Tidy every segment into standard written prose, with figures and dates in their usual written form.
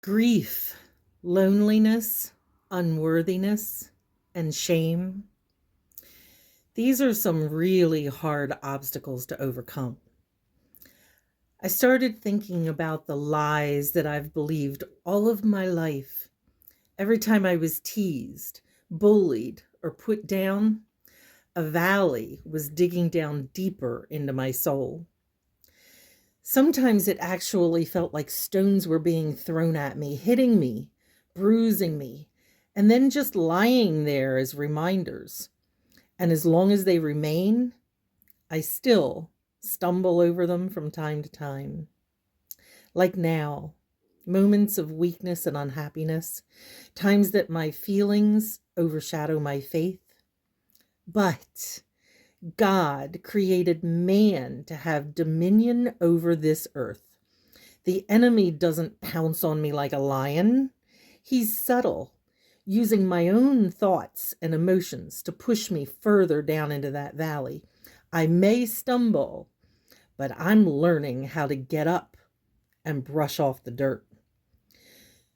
Grief, loneliness, unworthiness, and shame. These are some really hard obstacles to overcome. I started thinking about the lies that I've believed all of my life. Every time I was teased, bullied, or put down, a valley was digging down deeper into my soul. Sometimes it actually felt like stones were being thrown at me, hitting me, bruising me, and then just lying there as reminders. And as long as they remain, I still stumble over them from time to time. Like now, moments of weakness and unhappiness, times that my feelings overshadow my faith. But God created man to have dominion over this earth. The enemy doesn't pounce on me like a lion. He's subtle, using my own thoughts and emotions to push me further down into that valley. I may stumble, but I'm learning how to get up and brush off the dirt.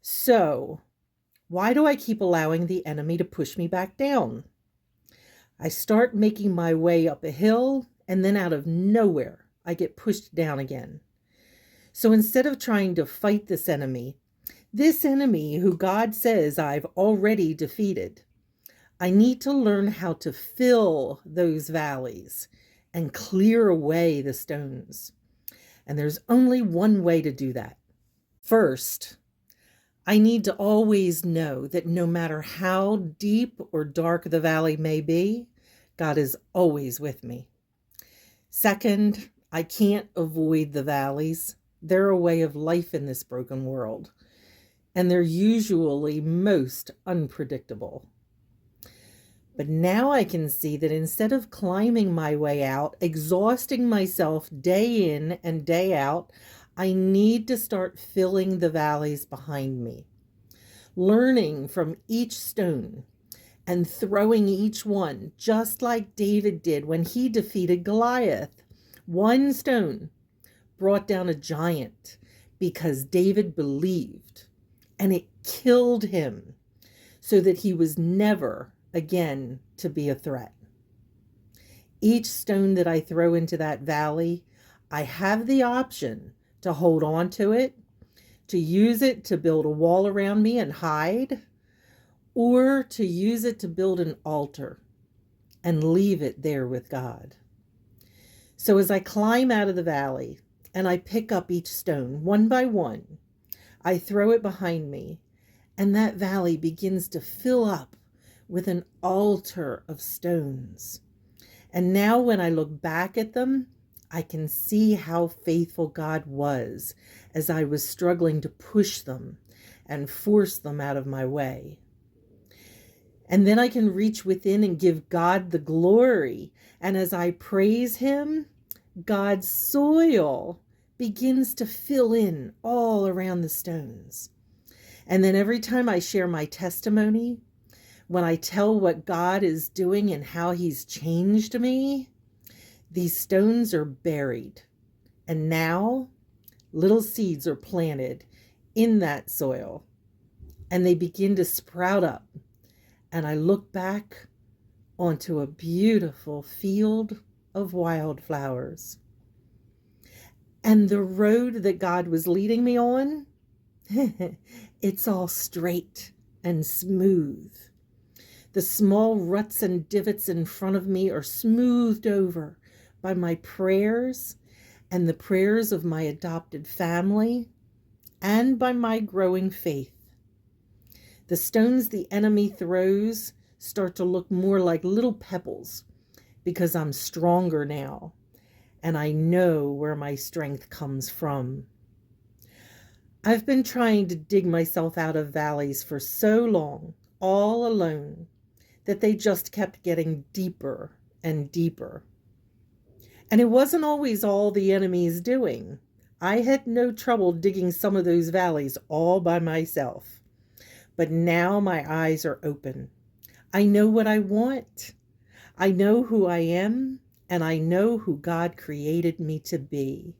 So, why do I keep allowing the enemy to push me back down? I start making my way up a hill, and then out of nowhere, I get pushed down again. So instead of trying to fight this enemy who God says I've already defeated, I need to learn how to fill those valleys and clear away the stones. And there's only one way to do that. First, I need to always know that no matter how deep or dark the valley may be, God is always with me. Second, I can't avoid the valleys. They're a way of life in this broken world, and they're usually most unpredictable. But now I can see that instead of climbing my way out, exhausting myself day in and day out, I need to start filling the valleys behind me, learning from each stone and throwing each one, just like David did when he defeated Goliath. One stone brought down a giant because David believed, and it killed him so that he was never again to be a threat. Each stone that I throw into that valley, I have the option to hold on to it, to use it to build a wall around me and hide, or to use it to build an altar and leave it there with God. So as I climb out of the valley and I pick up each stone one by one, I throw it behind me, and that valley begins to fill up with an altar of stones. And now when I look back at them, I can see how faithful God was as I was struggling to push them and force them out of my way. And then I can reach within and give God the glory. And as I praise Him, God's soil begins to fill in all around the stones. And then every time I share my testimony, when I tell what God is doing and how He's changed me, these stones are buried. And now little seeds are planted in that soil, and they begin to sprout up. And I look back onto a beautiful field of wildflowers. And the road that God was leading me on, it's all straight and smooth. The small ruts and divots in front of me are smoothed over by my prayers and the prayers of my adopted family and by my growing faith. The stones the enemy throws start to look more like little pebbles because I'm stronger now and I know where my strength comes from. I've been trying to dig myself out of valleys for so long, all alone, that they just kept getting deeper and deeper. And it wasn't always all the enemy's doing. I had no trouble digging some of those valleys all by myself. But now my eyes are open. I know what I want. I know who I am, and I know who God created me to be.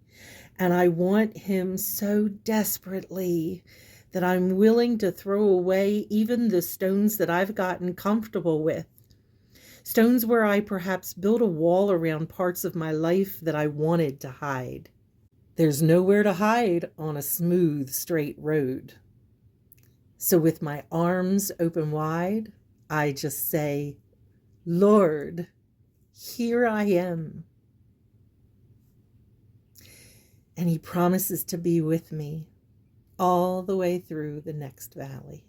And I want Him so desperately that I'm willing to throw away even the stones that I've gotten comfortable with, stones where I perhaps built a wall around parts of my life that I wanted to hide. There's nowhere to hide on a smooth, straight road. So with my arms open wide, I just say, Lord, here I am. And he promises to be with me all the way through the next valley.